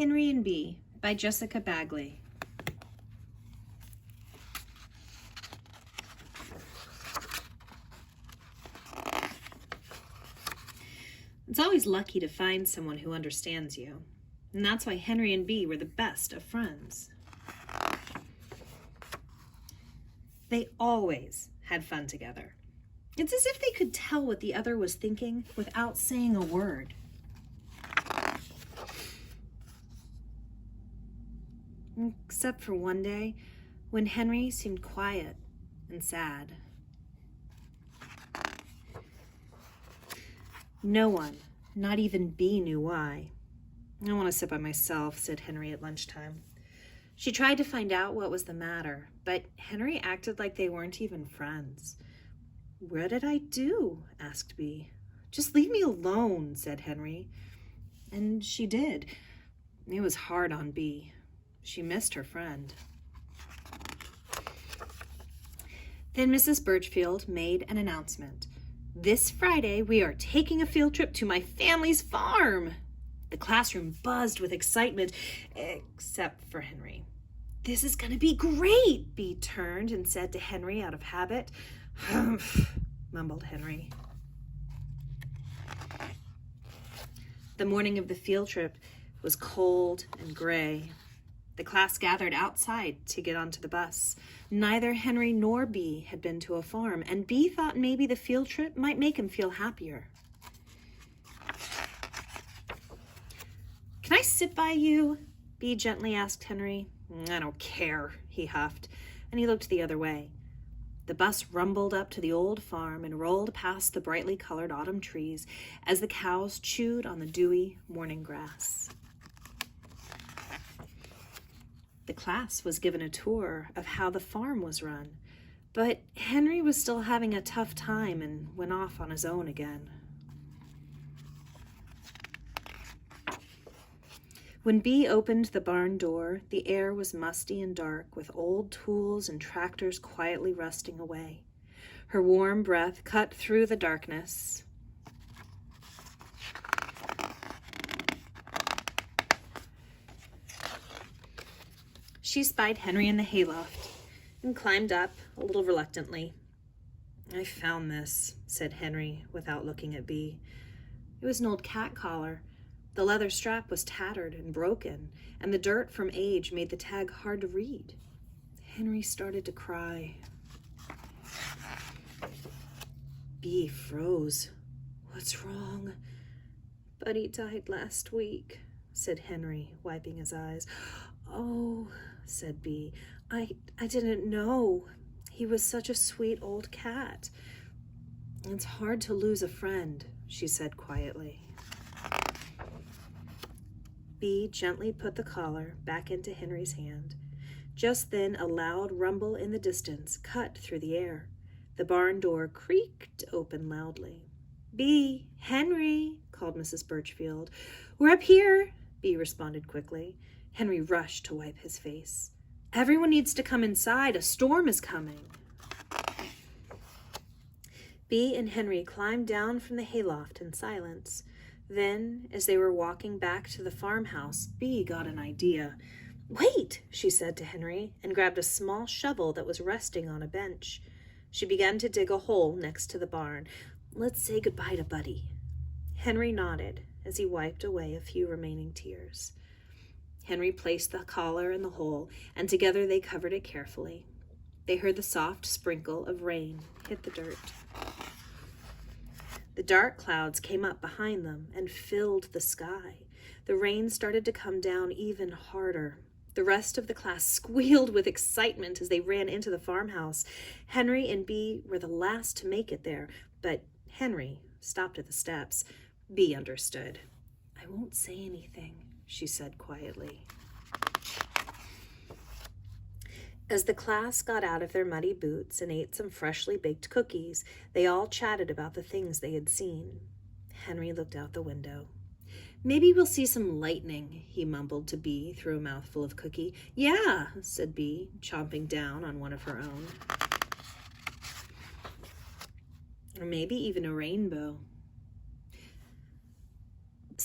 Henry and Bea by Jessica Bagley. It's always lucky to find someone who understands you, and that's why Henry and Bea were the best of friends. They always had fun together. It's as if they could tell what the other was thinking without saying a word. Except for one day when Henry seemed quiet and sad. No one, not even Bea, knew why. "I want to sit by myself," said Henry at lunchtime. She tried to find out what was the matter, but Henry acted like they weren't even friends. "What did I do?" asked Bea. "Just leave me alone," said Henry. And she did. It was hard on Bea. She missed her friend. Then Mrs. Birchfield made an announcement. "This Friday, we are taking a field trip to my family's farm." The classroom buzzed with excitement, except for Henry. "This is going to be great," Bea turned and said to Henry out of habit. "Humph," mumbled Henry. The morning of the field trip was cold and gray. The class gathered outside to get onto the bus. Neither Henry nor Bea had been to a farm, and Bea thought maybe the field trip might make him feel happier. "Can I sit by you?" Bea gently asked Henry. "I don't care," he huffed, and he looked the other way. The bus rumbled up to the old farm and rolled past the brightly colored autumn trees as the cows chewed on the dewy morning grass. The class was given a tour of how the farm was run, but Henry was still having a tough time and went off on his own again. When Bea opened the barn door, the air was musty and dark, with old tools and tractors quietly rusting away. Her warm breath cut through the darkness. She spied Henry in the hayloft and climbed up a little reluctantly. "I found this," said Henry without looking at Bea. It was an old cat collar. The leather strap was tattered and broken, and the dirt from age made the tag hard to read. Henry started to cry. Bea froze. "What's wrong?" "Buddy died last week," said Henry, wiping his eyes. "Oh," said Bea, I didn't know. He was such a sweet old cat." "It's hard to lose a friend," she said quietly. Bea gently put the collar back into Henry's hand. Just then, a loud rumble in the distance cut through the air. The barn door creaked open loudly. "Bea, Henry," called Mrs. Birchfield. "We're up here," Bea responded quickly. Henry rushed to wipe his face. "Everyone needs to come inside. A storm is coming." Bea and Henry climbed down from the hayloft in silence. Then, as they were walking back to the farmhouse, Bea got an idea. "Wait," she said to Henry, and grabbed a small shovel that was resting on a bench. She began to dig a hole next to the barn. "Let's say goodbye to Buddy." Henry nodded as he wiped away a few remaining tears. Henry placed the collar in the hole, and together they covered it carefully. They heard the soft sprinkle of rain hit the dirt. The dark clouds came up behind them and filled the sky. The rain started to come down even harder. The rest of the class squealed with excitement as they ran into the farmhouse. Henry and Bea were the last to make it there, but Henry stopped at the steps. Bea understood. "I won't say anything," she said quietly. As the class got out of their muddy boots and ate some freshly baked cookies, they all chatted about the things they had seen. Henry looked out the window. "Maybe we'll see some lightning," he mumbled to Bea through a mouthful of cookie. "Yeah," said Bea, chomping down on one of her own. "Or maybe even a rainbow."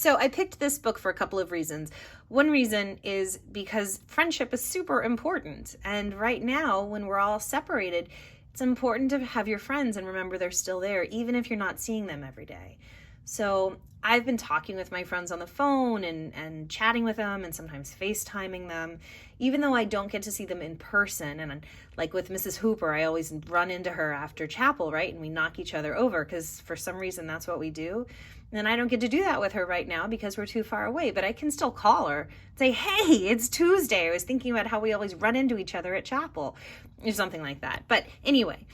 So I picked this book for a couple of reasons. One reason is because friendship is super important. And right now, when we're all separated, it's important to have your friends and remember they're still there, even if you're not seeing them every day. So I've been talking with my friends on the phone and chatting with them and sometimes FaceTiming them, even though I don't get to see them in person. And like with Mrs. Hooper, I always run into her after chapel, right? And we knock each other over because for some reason that's what we do. And I don't get to do that with her right now because we're too far away, but I can still call her, say, hey, it's Tuesday. I was thinking about how we always run into each other at chapel or something like that. But anyway,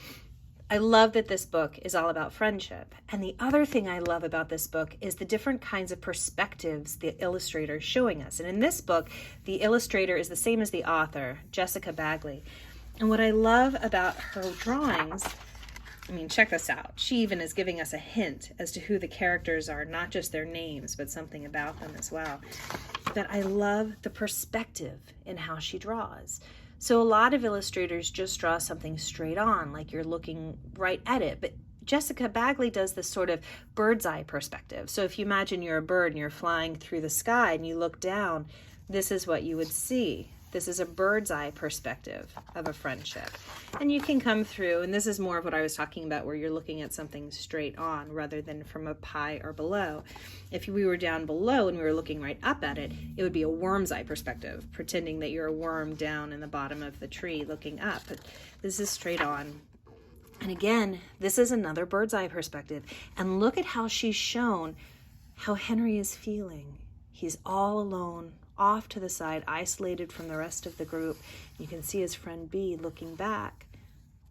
I love that this book is all about friendship. And the other thing I love about this book is the different kinds of perspectives the illustrator is showing us. And in this book, the illustrator is the same as the author, Jessica Bagley. And what I love about her drawings, I mean, check this out. She even is giving us a hint as to who the characters are, not just their names, but something about them as well. But I love the perspective in how she draws. So a lot of illustrators just draw something straight on, like you're looking right at it. But Jessica Bagley does this sort of bird's eye perspective. So if you imagine you're a bird and you're flying through the sky and you look down, this is what you would see. This is a bird's eye perspective of a friendship. And you can come through, and this is more of what I was talking about, where you're looking at something straight on rather than from up high or below. If we were down below and we were looking right up at it, it would be a worm's eye perspective, pretending that you're a worm down in the bottom of the tree looking up. But this is straight on. And again, this is another bird's eye perspective. And look at how she's shown how Henry is feeling. He's all alone, off to the side, isolated from the rest of the group. You can see his friend Bea looking back,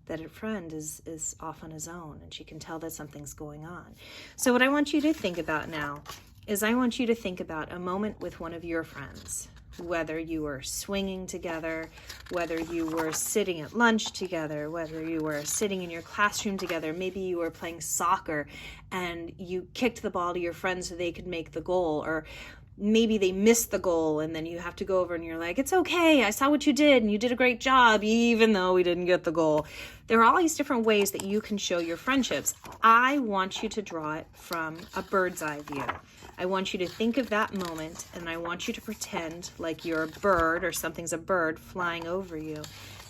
that a friend is off on his own, and she can tell that something's going on. So what I want you to think about now is I want you to think about a moment with one of your friends, whether you were swinging together, whether you were sitting at lunch together, whether you were sitting in your classroom together, maybe you were playing soccer and you kicked the ball to your friend so they could make the goal, or maybe they missed the goal and then you have to go over and you're like, it's okay, I saw what you did and you did a great job even though we didn't get the goal. There are all these different ways that you can show your friendships. I want you to draw it from a bird's eye view. I want you to think of that moment and I want you to pretend like you're a bird or something's a bird flying over you,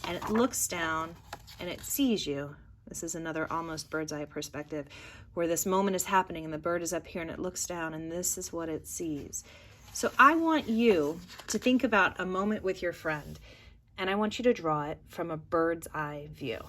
and it looks down and it sees you. This is another almost bird's eye perspective where this moment is happening and the bird is up here and it looks down and this is what it sees. So I want you to think about a moment with your friend and I want you to draw it from a bird's eye view.